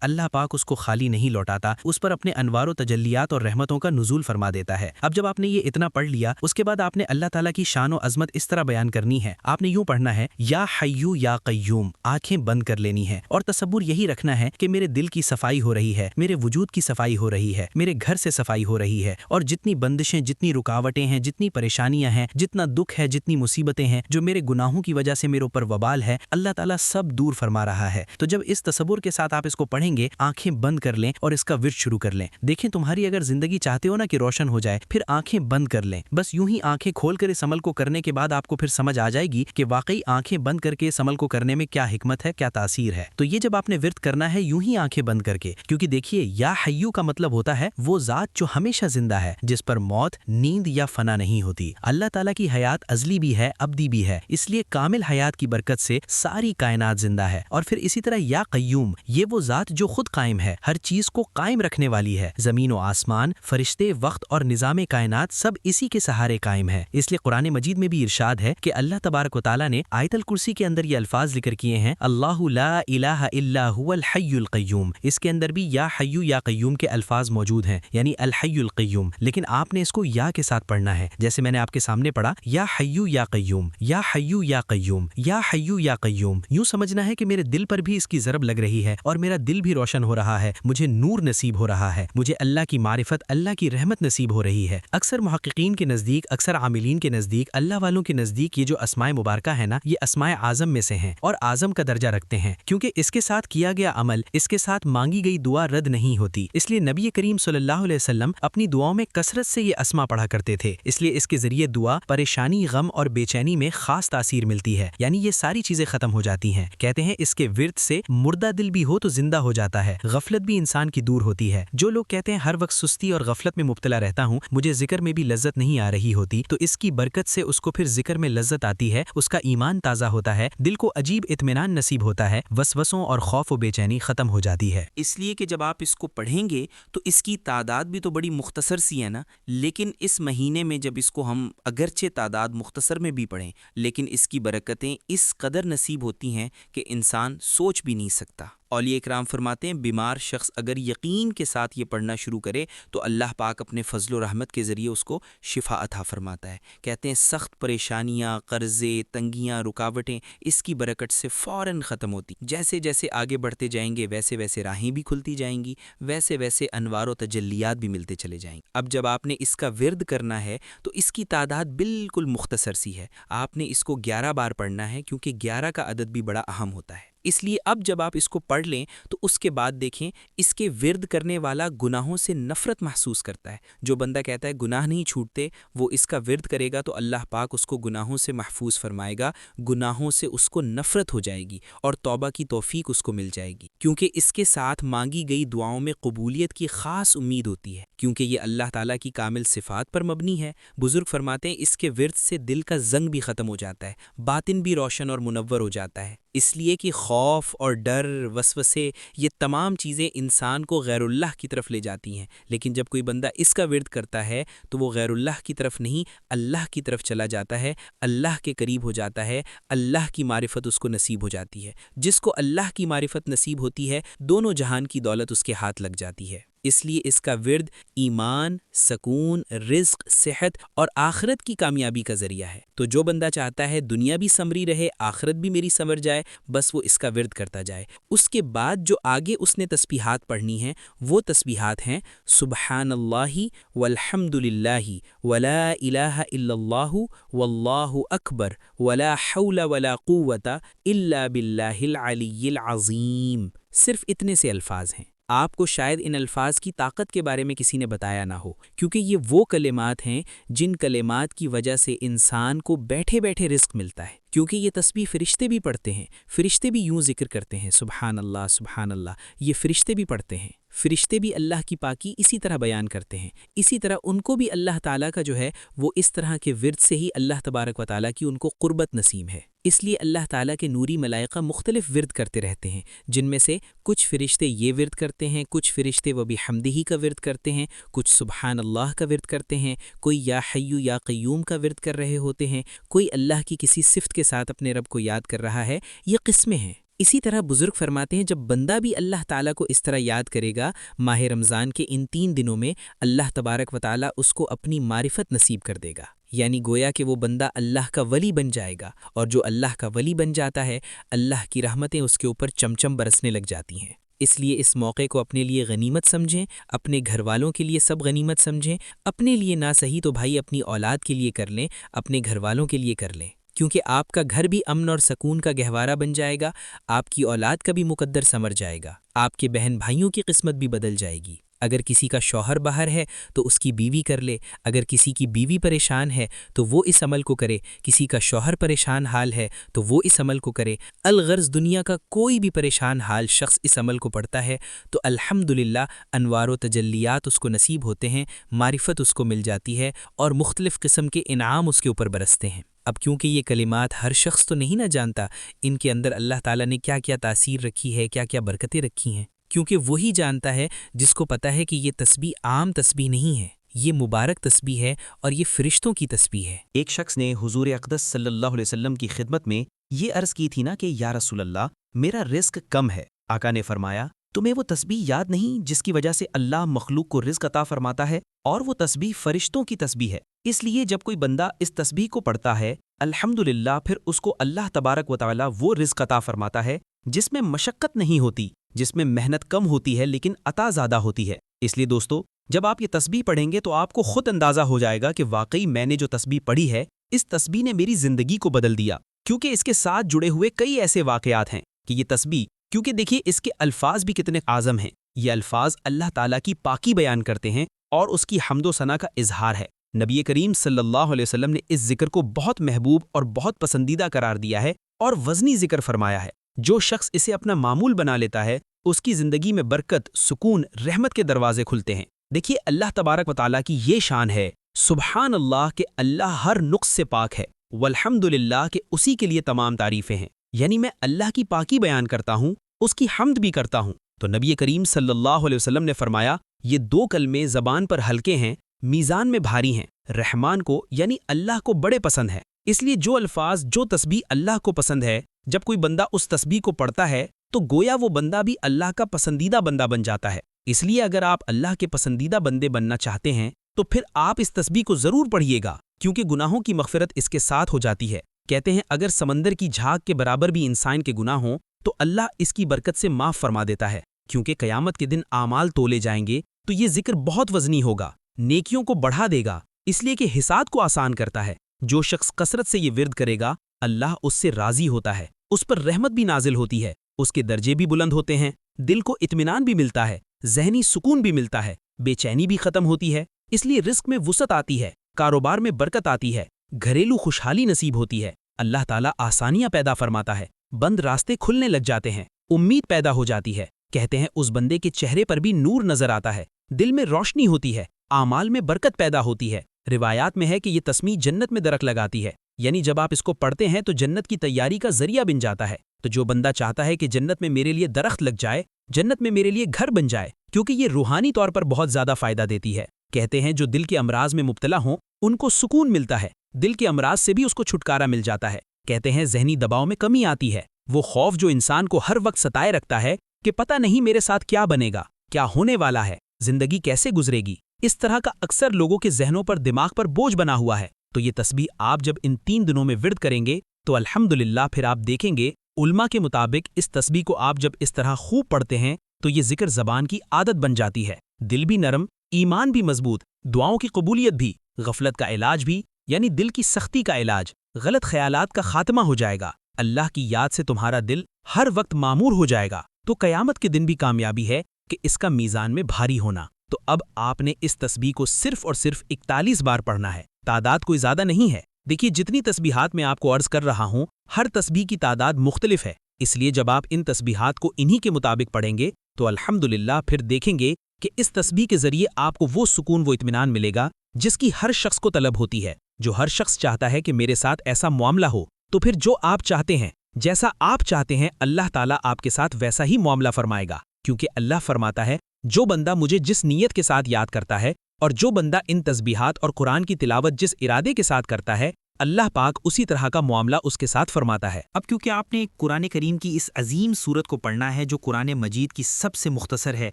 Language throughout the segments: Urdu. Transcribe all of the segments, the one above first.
اللہ پاک اس کو خالی نہیں لوٹاتا، اس پر اپنے انوار و تجلیات اور رحمتوں کا نزول فرما دیتا ہے۔ اب جب آپ نے یہ اتنا پڑھ لیا، اس کے بعد آپ نے اللہ تعالیٰ کی شان و عظمت اس طرح بیان کرنی ہے۔ آپ نے یوں پڑھنا ہے یا حیو یا قیوم، آنکھیں بند کر لینی ہے اور تصور یہی رکھنا ہے کہ میرے دل کی صفائی ہو رہی ہے، میرے وجود کی صفائی ہو رہی ہے، میرے گھر سے صفائی ہو رہی ہے، اور جتنی بندشیں، جتنی رکاوٹیں ہیں، جتنی پریشانیاں ہیں، جتنا دکھ ہے، جتنی مصیبتیں ہیں جو میرے گناہوں کی وجہ سے میرے اوپر وبال ہے، اللہ تعالیٰ سب دور فرما رہا ہے۔ تو جب اس تصور کے ساتھ آپ اس کو پڑھیں گے، آنکھیں بند کر لیں اور اس کا ورد شروع کر لیں۔ دیکھیں تمہاری اگر زندگی چاہتے ہو نا کہ روشن ہو جائے، پھر آنکھیں بند کر لیں، بس یوں ہی آنکھیں کھول کر اس عمل کو کرنے کے بعد آپ کو پھر سمجھ آ جائے گی کہ واقعی آنکھیں بند کر کے اس عمل کو کرنے میں کیا حکمت ہے، کیا تاثیر ہے۔ تو یہ جب آپ نے ورد کرنا ہے یوں ہی آنکھیں بند کر کے، کیونکہ دیکھیے یا حیو کا مطلب ہوتا ہے وہ ذات جو ہمیشہ زندہ ہے، جس پر موت، نیند یا فنا نہیں ہوتی۔ اللہ تعالیٰ کی حیات ازلی بھی ہے، ابدی بھی ہے، اس لیے کامل حیات کی برکت سے ساری کائنات زندہ ہے۔ اور پھر اسی طرح یا قیوم، یہ وہ ذات جو خود قائم ہے، ہر چیز کو قائم رکھنے والی ہے، زمین و آسمان، فرشتے، وقت اور نظام کائنات سب اسی کے سہارے قائم ہے۔ اس لیے قرآن مجید میں بھی ارشاد ہے کہ اللہ تبارک و تعالیٰ نے آیت الکرسی کے اندر یہ الفاظ ذکر کیے ہیں، اللہ لا الہ الا هو الحی القیوم، اس کے اندر بھی یا حیو یا قیوم کے الفاظ موجود ہیں، یعنی الحی القیوم، لیکن آپ نے اس کو یا کے ساتھ پڑھنا ہے، جیسے میں نے آپ کے سامنے پڑھا یا حیو یا قیوم، یا حیو یا قیوم، یا حیو یا قیوم، یوں سمجھنا ہے کہ میرے دل پر بھی اس کی ضرب لگ رہی ہے اور میرا دل بھی روشن ہو رہا ہے، مجھے نور نصیب ہو رہا ہے، مجھے اللہ کی معرفت، اللہ کی رحمت نصیب ہو رہی ہے۔ اکثر محققین کے نزدیک، اکثر عاملین کے نزدیک، اللہ والوں کے نزدیک یہ جو اسماء مبارکہ ہے نا، یہ اسماء اعظم میں سے ہیں اور اعظم کا درجہ رکھتے ہیں، کیونکہ اس کے ساتھ کیا گیا عمل، اس کے ساتھ مانگی گئی دعا رد نہیں ہوتی۔ اس لیے نبی کریم صلی اللہ علیہ وسلم اپنی دعاؤں میں کثرت سے یہ اسماء پڑھا کرتے تھے، اس لیے اس کے ذریعے دعا، پریشانی، غم اور بے چینی میں خاص تاثیر ملتی ہے، یعنی یہ ساری چیزیں ختم ہو جاتی ہیں۔ کہتے ہیں اس کے ورد سے مردہ دل بھی ہو تو زندہ ہو جاتا ہے، غفلت بھی انسان کی دور ہوتی ہے۔ جو لوگ کہتے ہیں ہر وقت سستی اور غفلت میں مبتلا رہتا ہوں، مجھے ذکر میں بھی لذت نہیں آ رہی ہوتی، تو اس کی برکت سے اس کو پھر ذکر میں لذت آتی ہے، اس کا ایمان تازہ ہوتا ہے، دل کو عجیب اطمینان نصیب ہوتا ہے، وسوسوں اور خوف و بے چینی ختم ہو جاتی ہے۔ اس لیے کہ جب آپ اس کو پڑھیں گے تو اس کی تعداد بھی تو بڑی مختصر سی ہے نا، لیکن اس مہینے میں جب اس کو ہم اگرچہ تعداد مختصر میں بھی پڑھیں، لیکن اس کی برکتیں اس قدر نصیب ہوتی ہیں کہ انسان سوچ بھی نہیں سکتا۔ اولیاء اکرام فرماتے ہیں بیمار شخص اگر یقین کے ساتھ یہ پڑھنا شروع کرے تو اللہ پاک اپنے فضل و رحمت کے ذریعے اس کو شفا عطا فرماتا ہے۔ کہتے ہیں سخت پریشانیاں، قرضے، تنگیاں، رکاوٹیں اس کی برکت سے فوراً ختم ہوتی۔ جیسے جیسے آگے بڑھتے جائیں گے ویسے ویسے راہیں بھی کھلتی جائیں گی، ویسے ویسے انوار و تجلیات بھی ملتے چلے جائیں گے۔ اب جب آپ نے اس کا ورد کرنا ہے تو اس کی تعداد بالکل مختصر سی ہے، آپ نے اس کو 11 بار پڑھنا ہے، کیونکہ 11 کا عدد بھی بڑا اہم ہوتا ہے۔ اس لیے اب جب آپ اس کو پڑھ لیں تو اس کے بعد دیکھیں اس کے ورد کرنے والا گناہوں سے نفرت محسوس کرتا ہے۔ جو بندہ کہتا ہے گناہ نہیں چھوٹتے، وہ اس کا ورد کرے گا تو اللہ پاک اس کو گناہوں سے محفوظ فرمائے گا، گناہوں سے اس کو نفرت ہو جائے گی اور توبہ کی توفیق اس کو مل جائے گی، کیونکہ اس کے ساتھ مانگی گئی دعاؤں میں قبولیت کی خاص امید ہوتی ہے، کیونکہ یہ اللہ تعالیٰ کی کامل صفات پر مبنی ہے۔ بزرگ فرماتے ہیں اس کے ورد سے دل کا زنگ بھی ختم ہو جاتا ہے، باطن بھی روشن اور منور ہو جاتا ہے، اس لیے کہ خوف اور ڈر، وسوسے، یہ تمام چیزیں انسان کو غیر اللہ کی طرف لے جاتی ہیں، لیکن جب کوئی بندہ اس کا ورد کرتا ہے تو وہ غیر اللہ کی طرف نہیں، اللہ کی طرف چلا جاتا ہے، اللہ کے قریب ہو جاتا ہے، اللہ کی معرفت اس کو نصیب ہو جاتی ہے۔ جس کو اللہ کی معرفت نصیب ہوتی ہے دونوں جہان کی دولت اس کے ہاتھ لگ جاتی ہے۔ اس لیے اس کا ورد ایمان، سکون، رزق، صحت اور آخرت کی کامیابی کا ذریعہ ہے۔ تو جو بندہ چاہتا ہے دنیا بھی سنوری رہے، آخرت بھی میری سنور جائے، بس وہ اس کا ورد کرتا جائے۔ اس کے بعد جو آگے اس نے تسبیحات پڑھنی ہیں وہ تسبیحات ہیں سبحان اللہ والحمد للہ ولا الہ الا اللہ واللہ اکبر ولا حول ولا قوت الا باللہ العلی العظیم۔ صرف اتنے سے الفاظ ہیں۔ آپ کو شاید ان الفاظ کی طاقت کے بارے میں کسی نے بتایا نہ ہو، کیونکہ یہ وہ کلمات ہیں جن کلمات کی وجہ سے انسان کو بیٹھے بیٹھے رزق ملتا ہے، کیونکہ یہ تسبیح فرشتے بھی پڑھتے ہیں، فرشتے بھی یوں ذکر کرتے ہیں سبحان اللہ سبحان اللہ، یہ فرشتے بھی پڑھتے ہیں۔ فرشتے بھی اللہ کی پاکی اسی طرح بیان کرتے ہیں، اسی طرح ان کو بھی اللہ تعالیٰ کا جو ہے وہ اس طرح کے ورد سے ہی اللہ تبارک و تعالیٰ کی ان کو قربت نصیب ہے۔ اس لیے اللہ تعالیٰ کے نوری ملائکہ مختلف ورد کرتے رہتے ہیں، جن میں سے کچھ فرشتے یہ ورد کرتے ہیں، کچھ فرشتے وہ بحمدہ کا ورد کرتے ہیں، کچھ سبحان اللہ کا ورد کرتے ہیں، کوئی یا حیو یا قیوم کا ورد کر رہے ہوتے ہیں، کوئی اللہ کی کسی صفت کے ساتھ اپنے رب کو یاد کر رہا ہے۔ یہ قسمیں ہیں۔ اسی طرح بزرگ فرماتے ہیں جب بندہ بھی اللہ تعالیٰ کو اس طرح یاد کرے گا ماہ رمضان کے ان 3 دنوں میں، اللہ تبارک و تعالیٰ اس کو اپنی معرفت نصیب کر دے گا، یعنی گویا کہ وہ بندہ اللہ کا ولی بن جائے گا، اور جو اللہ کا ولی بن جاتا ہے اللہ کی رحمتیں اس کے اوپر چمچم برسنے لگ جاتی ہیں۔ اس لیے اس موقع کو اپنے لیے غنیمت سمجھیں، اپنے گھر والوں کے لیے سب غنیمت سمجھیں، اپنے لیے نہ صحیح تو بھائی اپنی اولاد کے لیے کر لیں، اپنے گھر والوں کے لیے کر لیں، کیونکہ آپ کا گھر بھی امن اور سکون کا گہوارہ بن جائے گا، آپ کی اولاد کا بھی مقدر سنور جائے گا، آپ کے بہن بھائیوں کی قسمت بھی بدل جائے گی۔ اگر کسی کا شوہر باہر ہے تو اس کی بیوی کر لے، اگر کسی کی بیوی پریشان ہے تو وہ اس عمل کو کرے، کسی کا شوہر پریشان حال ہے تو وہ اس عمل کو کرے۔ الغرض دنیا کا کوئی بھی پریشان حال شخص اس عمل کو پڑھتا ہے تو الحمدللہ انوار و تجلیات اس کو نصیب ہوتے ہیں، معرفت اس کو مل جاتی ہے، اور مختلف قسم کے انعام اس کے اوپر برستے ہیں۔ اب کیونکہ یہ کلمات ہر شخص تو نہیں نہ جانتا ان کے اندر اللہ تعالیٰ نے کیا کیا تاثیر رکھی ہے، کیا کیا برکتیں رکھی ہیں، کیونکہ وہی جانتا ہے جس کو پتہ ہے کہ یہ تسبیح عام تسبیح نہیں ہے، یہ مبارک تسبیح ہے اور یہ فرشتوں کی تسبیح ہے۔ ایک شخص نے حضور اقدس صلی اللہ علیہ وسلم کی خدمت میں یہ عرض کی تھی نا کہ یا رسول اللہ میرا رزق کم ہے۔ آقا نے فرمایا تمہیں وہ تسبیح یاد نہیں جس کی وجہ سے اللہ مخلوق کو رزق عطا فرماتا ہے، اور وہ تسبیح فرشتوں کی تسبیح ہے۔ اس لیے جب کوئی بندہ اس تسبیح کو پڑھتا ہے الحمدللہ پھر اس کو اللہ تبارک و تعالی وہ رزق عطا فرماتا ہے جس میں مشقت نہیں ہوتی، جس میں محنت کم ہوتی ہے لیکن عطا زیادہ ہوتی ہے۔ اس لیے دوستو جب آپ یہ تسبیح پڑھیں گے تو آپ کو خود اندازہ ہو جائے گا کہ واقعی میں نے جو تسبیح پڑھی ہے اس تسبیح نے میری زندگی کو بدل دیا، کیونکہ اس کے ساتھ جڑے ہوئے کئی ایسے واقعات ہیں کہ یہ تسبیح، کیونکہ دیکھیے اس کے الفاظ بھی کتنے اعظم ہیں، یہ الفاظ اللہ تعالیٰ کی پاکی بیان کرتے ہیں اور اس کی حمد و ثنا کا اظہار ہے۔ نبی کریم صلی اللہ علیہ وسلم نے اس ذکر کو بہت محبوب اور بہت پسندیدہ قرار دیا ہے اور وزنی ذکر فرمایا ہے۔ جو شخص اسے اپنا معمول بنا لیتا ہے اس کی زندگی میں برکت، سکون، رحمت کے دروازے کھلتے ہیں۔ دیکھیے اللہ تبارک و تعالیٰ کی یہ شان ہے، سبحان اللہ کہ اللہ ہر نقص سے پاک ہے، والحمدللہ کہ اسی کے لیے تمام تعریفیں ہیں، یعنی میں اللہ کی پاکی بیان کرتا ہوں، اس کی حمد بھی کرتا ہوں۔ تو نبی کریم صلی اللہ علیہ وسلم نے فرمایا یہ 2 کلمے زبان پر ہلکے ہیں، میزان میں بھاری ہیں، رحمان کو یعنی اللہ کو بڑے پسند ہے۔ اس لیے جو الفاظ، جو تسبیح اللہ کو پسند ہے، جب کوئی بندہ اس تسبیح کو پڑھتا ہے تو گویا وہ بندہ بھی اللہ کا پسندیدہ بندہ بن جاتا ہے۔ اس لیے اگر آپ اللہ کے پسندیدہ بندے بننا چاہتے ہیں تو پھر آپ اس تسبیح کو ضرور پڑھیے گا، کیونکہ گناہوں کی مغفرت اس کے ساتھ ہو جاتی ہے۔ کہتے ہیں اگر سمندر کی جھاگ کے برابر بھی انسان کے گناہ ہوں تو اللہ اس کی برکت سے معاف فرما دیتا ہے، کیونکہ قیامت کے دن اعمال تولے جائیں گے تو یہ ذکر بہت وزنی ہوگا، نیکیوں کو بڑھا دے گا، اس لیے کہ حساب کو آسان کرتا ہے۔ جو شخص کثرت سے یہ ورد کرے گا اللہ اس سے راضی ہوتا ہے، اس پر رحمت بھی نازل ہوتی ہے، اس کے درجے بھی بلند ہوتے ہیں، دل کو اطمینان بھی ملتا ہے، ذہنی سکون بھی ملتا ہے، بے چینی بھی ختم ہوتی ہے، اس لیے رزق میں وسعت آتی ہے، کاروبار میں برکت آتی ہے، گھریلو خوشحالی نصیب ہوتی ہے، اللہ تعالیٰ آسانیاں پیدا فرماتا ہے، بند راستے کھلنے لگ جاتے ہیں، امید پیدا ہو جاتی ہے۔ کہتے ہیں اس بندے کے چہرے پر بھی نور نظر آتا ہے، دل میں روشنی ہوتی ہے، اعمال میں برکت پیدا ہوتی ہے۔ روایات میں ہے کہ یہ تسبیح جنت میں درخت لگاتی ہے، یعنی جب آپ اس کو پڑھتے ہیں تو جنت کی تیاری کا ذریعہ بن جاتا ہے۔ تو جو بندہ چاہتا ہے کہ جنت میں میرے لیے درخت لگ جائے، جنت میں میرے لیے گھر بن جائے، کیونکہ یہ روحانی طور پر بہت زیادہ فائدہ دیتی ہے۔ کہتے ہیں جو دل کے امراض میں مبتلا ہوں ان کو سکون ملتا ہے، دل کے امراض سے بھی اس کو چھٹکارا مل جاتا ہے۔ کہتے ہیں ذہنی دباؤ میں کمی آتی ہے، وہ خوف جو انسان کو ہر وقت ستائے رکھتا ہے کہ پتہ نہیں میرے ساتھ کیا بنے گا، کیا ہونے والا ہے، زندگی کیسے گزرے گی، اس طرح کا اکثر لوگوں کے ذہنوں پر، دماغ پر بوجھ بنا ہوا ہے۔ تو یہ تسبیح آپ جب ان 3 دنوں میں ورد کریں گے تو الحمدللہ پھر آپ دیکھیں گے علماء کے مطابق اس تسبیح کو آپ جب اس طرح خوب پڑھتے ہیں تو یہ ذکر زبان کی عادت بن جاتی ہے، دل بھی نرم، ایمان بھی مضبوط، دعاؤں کی قبولیت بھی، غفلت کا علاج بھی، یعنی دل کی سختی کا علاج، غلط خیالات کا خاتمہ ہو جائے گا، اللہ کی یاد سے تمہارا دل ہر وقت معمور ہو جائے گا۔ تو قیامت کے دن بھی کامیابی ہے کہ اس کا میزان میں بھاری ہونا۔ تو اب آپ نے اس تسبیح کو صرف اور صرف 41 بار پڑھنا ہے، تعداد کوئی زیادہ نہیں ہے۔ دیکھیے جتنی تسبیحات میں آپ کو عرض کر رہا ہوں ہر تسبیح کی تعداد مختلف ہے، اس لیے جب آپ ان تسبیحات کو انہی کے مطابق پڑھیں گے تو الحمدللہ پھر دیکھیں گے کہ اس تسبیح کے ذریعے آپ کو وہ سکون و اطمینان ملے گا جس کی ہر شخص کو طلب ہوتی ہے۔ جو ہر شخص چاہتا ہے کہ میرے ساتھ ایسا معاملہ ہو، تو پھر جو آپ چاہتے ہیں، جیسا آپ چاہتے ہیں، اللہ تعالیٰ آپ کے ساتھ ویسا ہی معاملہ فرمائے گا، کیونکہ اللہ فرماتا ہے جو بندہ مجھے جس نیت کے ساتھ یاد کرتا ہے اور جو بندہ ان تسبیحات اور قرآن کی تلاوت جس ارادے کے ساتھ کرتا ہے، اللہ پاک اسی طرح کا معاملہ اس کے ساتھ فرماتا ہے۔ اب کیونکہ آپ نے قرآن کریم کی اس عظیم سورت کو پڑھنا ہے جو قرآن مجید کی سب سے مختصر ہے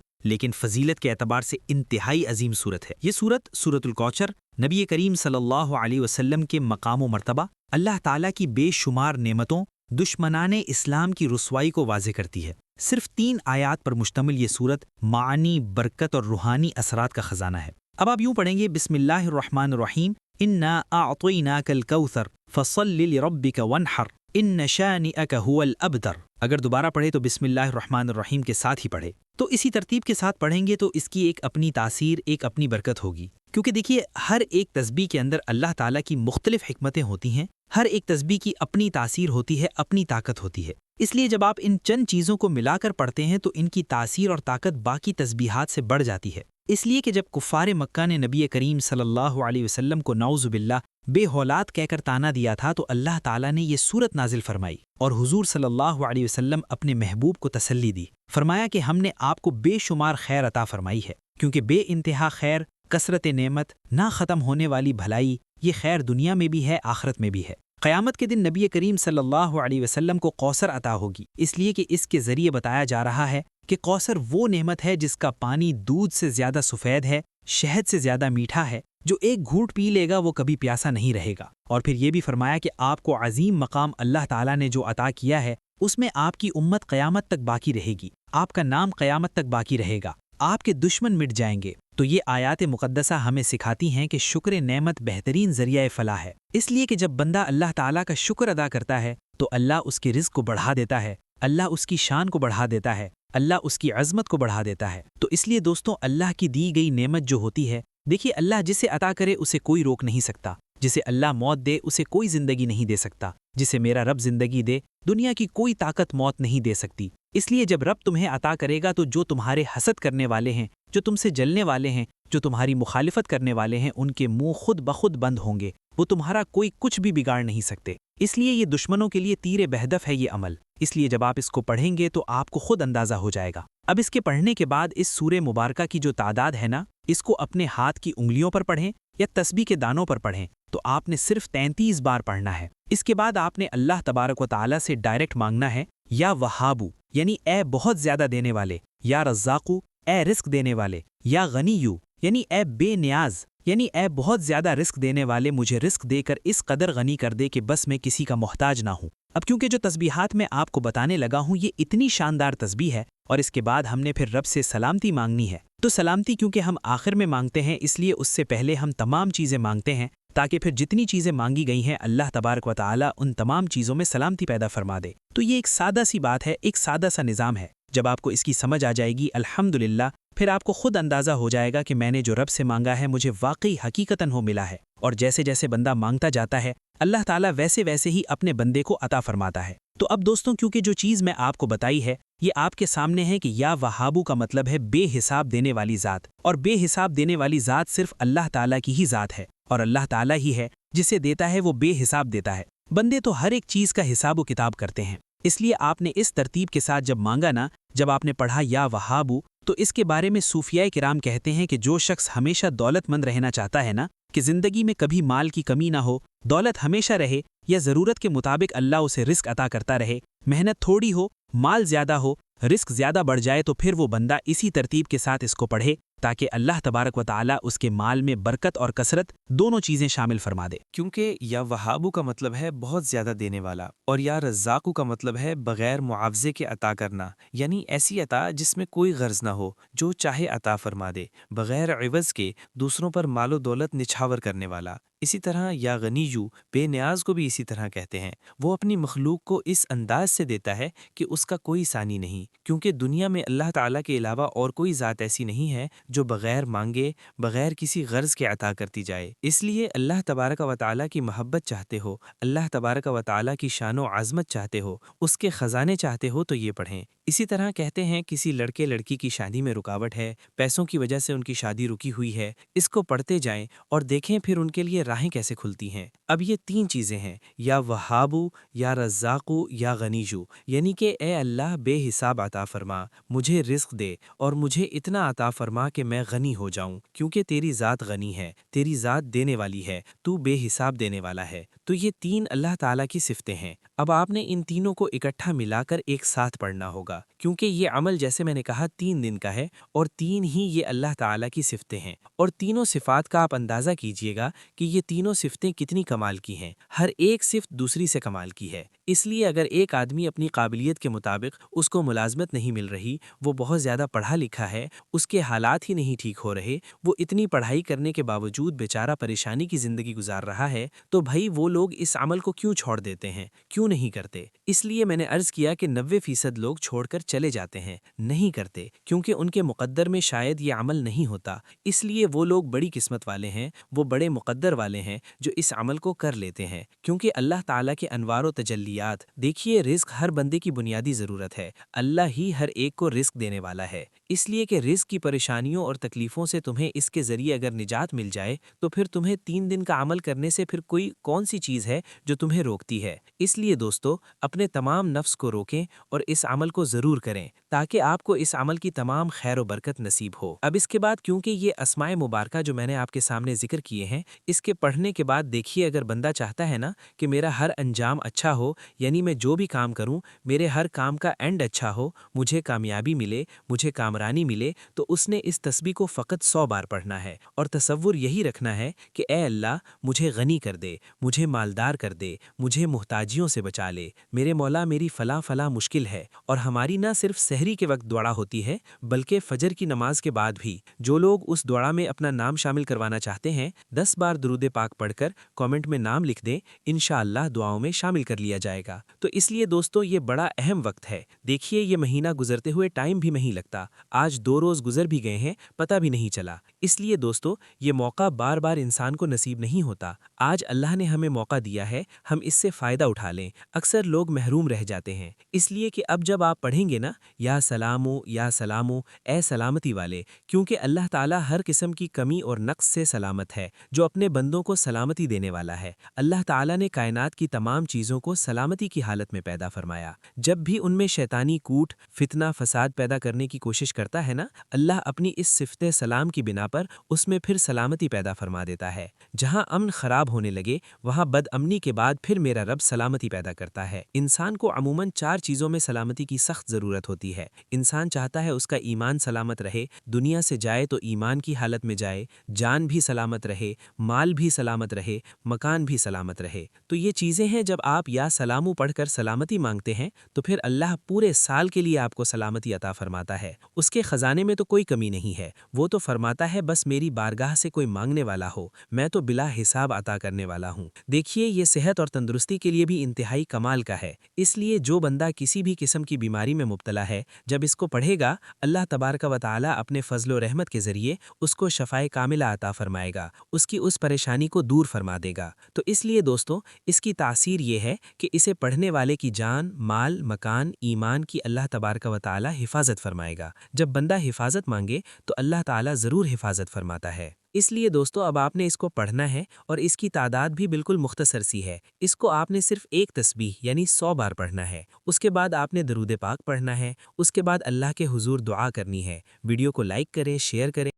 لیکن فضیلت کے اعتبار سے انتہائی عظیم سورت ہے، یہ سورت سورۃ الکوثر نبی کریم صلی اللہ علیہ وسلم کے مقام و مرتبہ، اللہ تعالیٰ کی بے شمار نعمتوں، دشمنان اسلام کی رسوائی کو واضح کرتی ہے۔ صرف 3 آیات پر مشتمل یہ سورت معانی، برکت اور روحانی اثرات کا خزانہ ہے۔ اب آپ یوں پڑھیں گے، بسم اللہ الرحمن الرحیم، انا اعطیناک الکوثر فصل لربک وانحر ان شانئک هو الابتر۔ اگر دوبارہ پڑھے تو بسم اللہ الرحمن الرحیم کے ساتھ ہی پڑھے، تو اسی ترتیب کے ساتھ پڑھیں گے تو اس کی ایک اپنی تاثیر، ایک اپنی برکت ہوگی، کیونکہ دیکھیے ہر ایک تسبیح کے اندر اللہ تعالیٰ کی مختلف حکمتیں ہوتی ہیں، ہر ایک تسبیح کی اپنی تاثیر ہوتی ہے، اپنی طاقت ہوتی ہے۔ اس لیے جب آپ ان چند چیزوں کو ملا کر پڑھتے ہیں تو ان کی تاثیر اور طاقت باقی تسبیحات سے بڑھ جاتی ہے۔ اس لیے کہ جب کفار مکہ نے نبی کریم صلی اللہ علیہ وسلم کو نعوذ باللہ بے اولاد کہہ کر طعنہ دیا تھا تو اللہ تعالیٰ نے یہ سورت نازل فرمائی اور حضور صلی اللہ علیہ وسلم اپنے محبوب کو تسلی دی، فرمایا کہ ہم نے آپ کو بے شمار خیر عطا فرمائی ہے، کیونکہ بے انتہا خیر، کثرت نعمت، نہ ختم ہونے والی بھلائی، یہ خیر دنیا میں بھی ہے، آخرت میں بھی ہے۔ قیامت کے دن نبی کریم صلی اللہ علیہ وسلم کو کوثر عطا ہوگی، اس لیے کہ اس کے ذریعے بتایا جا رہا ہے کہ کوثر وہ نعمت ہے جس کا پانی دودھ سے زیادہ سفید ہے، شہد سے زیادہ میٹھا ہے، جو ایک گھونٹ پی لے گا وہ کبھی پیاسا نہیں رہے گا۔ اور پھر یہ بھی فرمایا کہ آپ کو عظیم مقام اللہ تعالیٰ نے جو عطا کیا ہے اس میں آپ کی امت قیامت تک باقی رہے گی، آپ کا نام قیامت تک باقی رہے گا، آپ کے دشمن مٹ جائیں گے۔ تو یہ آیات مقدسہ ہمیں سکھاتی ہیں کہ شکر نعمت بہترین ذریعہ فلاح ہے، اس لیے کہ جب بندہ اللہ تعالیٰ کا شکر ادا کرتا ہے تو اللہ اس کے رزق کو بڑھا دیتا ہے، اللہ اس کی شان کو بڑھا دیتا ہے، اللہ اس کی عظمت کو بڑھا دیتا ہے۔ تو اس لیے دوستوں، اللہ کی دی گئی نعمت جو ہوتی ہے، دیکھیے اللہ جسے عطا کرے اسے کوئی روک نہیں سکتا، جسے اللہ موت دے اسے کوئی زندگی نہیں دے سکتا، جسے میرا رب زندگی دے دنیا کی کوئی طاقت موت نہیں دے سکتی۔ اس لیے جب رب تمہیں عطا کرے گا تو جو تمہارے حسد کرنے والے ہیں، جو تم سے جلنے والے ہیں، جو تمہاری مخالفت کرنے والے ہیں، ان کے منہ خود بخود بند ہوں گے، وہ تمہارا کوئی کچھ بھی بگاڑ نہیں سکتے۔ اس لیے یہ دشمنوں کے لیے تیر بہدف ہے یہ عمل، اس لیے جب آپ اس کو پڑھیں گے تو آپ کو خود اندازہ ہو جائے گا۔ اب اس کے پڑھنے کے بعد اس سورہ مبارکہ کی جو تعداد ہے نا، اس کو اپنے ہاتھ کی انگلیوں پر پڑھیں یا تسبیح کے دانوں پر پڑھیں تو آپ نے صرف 33 بار پڑھنا ہے۔ اس کے بعد آپ نے اللہ تبارک و تعالیٰ سے ڈائریکٹ مانگنا ہے، یا وہابو یعنی اے بہت زیادہ دینے والے، یا رزاقو اے رزق دینے والے، یا غنیو یعنی اے بے نیاز یعنی اے بہت زیادہ رزق دینے والے، مجھے رزق دے کر اس قدر غنی کر دے کہ بس میں کسی کا محتاج نہ ہوں۔ اب کیونکہ جو تسبیحات میں آپ کو بتانے لگا ہوں یہ اتنی شاندار تسبیح ہے اور اس کے بعد ہم نے پھر رب سے سلامتی مانگنی ہے، تو سلامتی کیونکہ ہم آخر میں مانگتے ہیں اس لیے اس سے پہلے ہم تمام چیزیں مانگتے ہیں تاکہ پھر جتنی چیزیں مانگی گئی ہیں اللہ تبارک و تعالیٰ ان تمام چیزوں میں سلامتی پیدا فرما دے۔ تو یہ ایک سادہ سی بات ہے، ایک سادہ سا نظام ہے، جب آپ کو اس کی سمجھ آ جائے گی الحمدللہ، پھر آپ کو خود اندازہ ہو جائے گا کہ میں نے جو رب سے مانگا ہے مجھے واقعی حقیقتاً ہو ملا ہے، اور جیسے جیسے بندہ مانگتا جاتا ہے اللہ تعالیٰ ویسے ویسے ہی اپنے بندے کو عطا فرماتا ہے۔ تو اب دوستوں، کیونکہ جو چیز میں آپ کو بتائی ہے یہ آپ کے سامنے ہے کہ یا وہابو کا مطلب ہے بے حساب دینے والی ذات، اور بے حساب دینے والی ذات صرف اللہ تعالیٰ کی ہی ذات ہے، اور اللہ تعالیٰ ہی ہے جسے دیتا ہے وہ بے حساب دیتا ہے۔ بندے تو ہر ایک چیز کا حساب و کتاب کرتے ہیں، اس لیے آپ نے اس ترتیب کے ساتھ جب مانگا نا، جب آپ نے پڑھا یا وہابو، تو اس کے بارے میں صوفیاء کرام کہتے ہیں کہ جو شخص ہمیشہ دولت مند رہنا چاہتا ہے نا، کہ زندگی میں کبھی مال کی کمی نہ ہو، دولت ہمیشہ رہے، یا ضرورت کے مطابق اللہ اسے رزق عطا کرتا رہے، محنت تھوڑی ہو، مال زیادہ ہو، رزق زیادہ بڑھ جائے، تو پھر وہ بندہ اسی ترتیب کے ساتھ اس کو پڑھے تاکہ اللہ تبارک و تعالیٰ اس کے مال میں برکت اور کثرت دونوں چیزیں شامل فرما دے۔ کیونکہ یا وہابو کا مطلب ہے بہت زیادہ دینے والا، اور یا رزاقو کا مطلب ہے بغیر معاوضے کے عطا کرنا، یعنی ایسی عطا جس میں کوئی غرض نہ ہو، جو چاہے عطا فرما دے، بغیر عوض کے دوسروں پر مال و دولت نچھاور کرنے والا۔ اسی طرح یا غنیجو بے نیاز کو بھی اسی طرح کہتے ہیں۔ وہ اپنی مخلوق کو اس انداز سے دیتا ہے کہ اس کا کوئی ثانی نہیں، کیونکہ دنیا میں اللہ تعالیٰ کے علاوہ اور کوئی ذات ایسی نہیں ہے جو بغیر مانگے، بغیر کسی غرض کے عطا کرتی جائے۔ اس لیے اللہ تبارک و تعالیٰ کی محبت چاہتے ہو، اللہ تبارک و تعالیٰ کی شان و عظمت چاہتے ہو، اس کے خزانے چاہتے ہو تو یہ پڑھیں۔ اسی طرح کہتے ہیں کسی لڑکے لڑکی کی شادی میں رکاوٹ ہے، پیسوں کی وجہ سے ان کی شادی رکی ہوئی ہے، اس کو پڑھتے جائیں اور دیکھیں پھر ان کے لیے راہیں کیسے کھلتی ہیں۔ اب یہ تین چیزیں ہیں، یا وہابو، یا رزاقو، یا غنیجو، یعنی کہ اے اللہ بے حساب عطا فرما، مجھے رزق دے اور مجھے اتنا عطا فرما کہ میں غنی ہو جاؤں، کیونکہ تیری ذات غنی ہے، تیری ذات دینے والی ہے، تو بے حساب دینے والا ہے۔ تو یہ تین اللہ تعالیٰ کی صفتیں ہیں۔ اب آپ نے ان تینوں کو اکٹھا ملا کر ایک ساتھ پڑھنا ہوگا، کیونکہ یہ عمل جیسے میں نے کہا 3 دن کا ہے اور 3 ہی یہ اللہ تعالیٰ کی صفتیں ہیں، اور تینوں صفات کا آپ اندازہ کیجئے گا کہ یہ تینوں صفتیں کتنی کمال کی ہیں۔ ہر ایک صفت دوسری سے کمال کی ہے۔ اس لیے اگر ایک آدمی اپنی قابلیت کے مطابق اس کو ملازمت نہیں مل رہی، وہ بہت زیادہ پڑھا لکھا ہے، اس کے حالات ہی نہیں ٹھیک ہو رہے، وہ اتنی پڑھائی کرنے کے باوجود بیچارہ پریشانی کی زندگی گزار رہا ہے، تو بھائی وہ لوگ اس عمل کو کیوں چھوڑ دیتے ہیں، کیوں نہیں کرتے؟ اس لیے میں نے عرض کیا کہ 90% لوگ چھوڑ کر چلے جاتے ہیں، نہیں کرتے، کیونکہ ان کے مقدر میں شاید یہ عمل نہیں ہوتا۔ اس لیے وہ لوگ بڑی قسمت والے ہیں، وہ بڑے مقدر والے ہیں جو اس عمل کو کر لیتے ہیں، کیونکہ اللہ تعالیٰ کے انوار و تجلیات، دیکھیے رزق ہر بندے کی بنیادی ضرورت ہے، اللہ ہی ہر ایک کو رزق دینے والا ہے، اس لیے کہ رزق کی پریشانیوں اور تکلیفوں سے تمہیں اس کے ذریعے اگر نجات مل جائے تو پھر تمہیں 3 دن کا عمل کرنے سے پھر کوئی کون سی چیز ہے جو تمہیں روکتی ہے؟ اس لیے دوستو اپنے تمام نفس کو روکیں اور اس عمل کو ضرور کریں تاکہ آپ کو اس عمل کی تمام خیر و برکت نصیب ہو۔ اب اس کے بعد کیونکہ یہ اسماء مبارکہ جو میں نے آپ کے سامنے ذکر کیے ہیں، اس کے پڑھنے کے بعد دیکھیے اگر بندہ چاہتا ہے نا کہ میرا ہر انجام اچھا ہو، یعنی میں جو بھی کام کروں میرے ہر کام کا اینڈ اچھا ہو، مجھے کامیابی ملے، مجھے کامرانی ملے، تو اس نے اس تسبیح کو فقط 100 بار پڑھنا ہے اور تصور یہی رکھنا ہے کہ اے اللہ مجھے غنی کر دے، مجھے مالدار کر دے، مجھے محتاجیوں سے بچا لے، میرے مولا میری فلاں فلاں مشکل ہے۔ اور ہماری نہ صرف سحری کے وقت دعا ہوتی ہے بلکہ فجر کی نماز کے بعد بھی۔ جو لوگ اس دعا میں اپنا نام شامل کروانا چاہتے ہیں 10 بار درود پاک پڑھ کر کامنٹ میں نام لکھ دیں، انشاءاللہ دعاؤں میں شامل کر لیا جائے گا۔ تو اس لیے دوستو یہ بڑا اہم وقت ہے، دیکھیے یہ مہینہ گزرتے ہوئے ٹائم بھی نہیں لگتا، آج 2 روز گزر بھی گئے ہیں پتہ بھی نہیں چلا۔ اس لیے دوستو یہ موقع بار بار انسان کو نصیب نہیں ہوتا، آج اللہ نے ہمیں موقع دیا ہے، ہم اس سے فائدہ اٹھا لیں۔ اکثر لوگ محروم رہ جاتے ہیں، اس لیے کہ اب جب آپ پڑھیں گے نا یا سلامو اے سلامتی والے، کیونکہ اللہ تعالیٰ ہر قسم کی کمی اور نقص سے سلامت ہے، جو اپنے بندوں کو سلامتی دینے والا ہے۔ اللہ تعالیٰ نے کائنات کی تمام چیزوں کو سلامتی کی حالت میں پیدا فرمایا۔ جب بھی ان میں شیطانی کوٹ، فتنہ، فساد پیدا کرنے کی کوشش کرتا ہے نا، اللہ اپنی اس صفت سلام کی بنا پر اس میں پھر سلامتی پیدا فرما دیتا ہے۔ جہاں امن خراب ہونے لگے وہاں بد امنی کے بعد پھر میرا رب سلامتی پیدا کرتا ہے۔ انسان کو عموماً 4 چیزوں میں سلامتی کی سخت ضرورت ہوتی ہے۔ انسان چاہتا ہے اس کا ایمان سلامت رہے، دنیا سے جائے تو ایمان کی حالت میں جائے، جان بھی سلامت رہے، مال بھی سلامت رہے، مکان بھی سلامت رہے۔ تو یہ چیزیں ہیں، جب آپ یا سلامو پڑھ کر سلامتی مانگتے ہیں تو پھر اللہ پورے سال کے لیے آپ کو سلامتی عطا فرماتا ہے۔ اس کے خزانے میں تو کوئی کمی نہیں ہے، وہ تو فرماتا ہے بس میری بارگاہ سے کوئی مانگنے والا ہو، میں تو بلا حساب عطا کرنے والا ہوں۔ دیکھیے یہ صحت اور تندرستی کے لیے بھی انتہائی کمال کا ہے، اس لیے جو بندہ کسی بھی قسم کی بیماری میں مبتلا ہے جب اس کو پڑھے گا اللہ تبارک و تعالی اپنے فضل و رحمت کے ذریعے اس کو شفائے کاملہ عطا فرمائے گا، اس کی اس پریشانی کو دور فرما دے گا۔ تو اس لیے دوستو اس کی تاثیر یہ ہے کہ اسے پڑھنے والے کی جان، مال، مکان، ایمان کی اللہ تبارک و تعالی حفاظت فرمائے گا۔ جب بندہ حفاظت مانگے تو اللہ تعالی ضرور حفاظت فرماتا ہے۔ اس لیے دوستو اب آپ نے اس کو پڑھنا ہے اور اس کی تعداد بھی بالکل مختصر سی ہے، اس کو آپ نے صرف ایک تسبیح یعنی 100 بار پڑھنا ہے۔ اس کے بعد آپ نے درود پاک پڑھنا ہے، اس کے بعد اللہ کے حضور دعا کرنی ہے۔ ویڈیو کو لائک کریں، شیئر کریں۔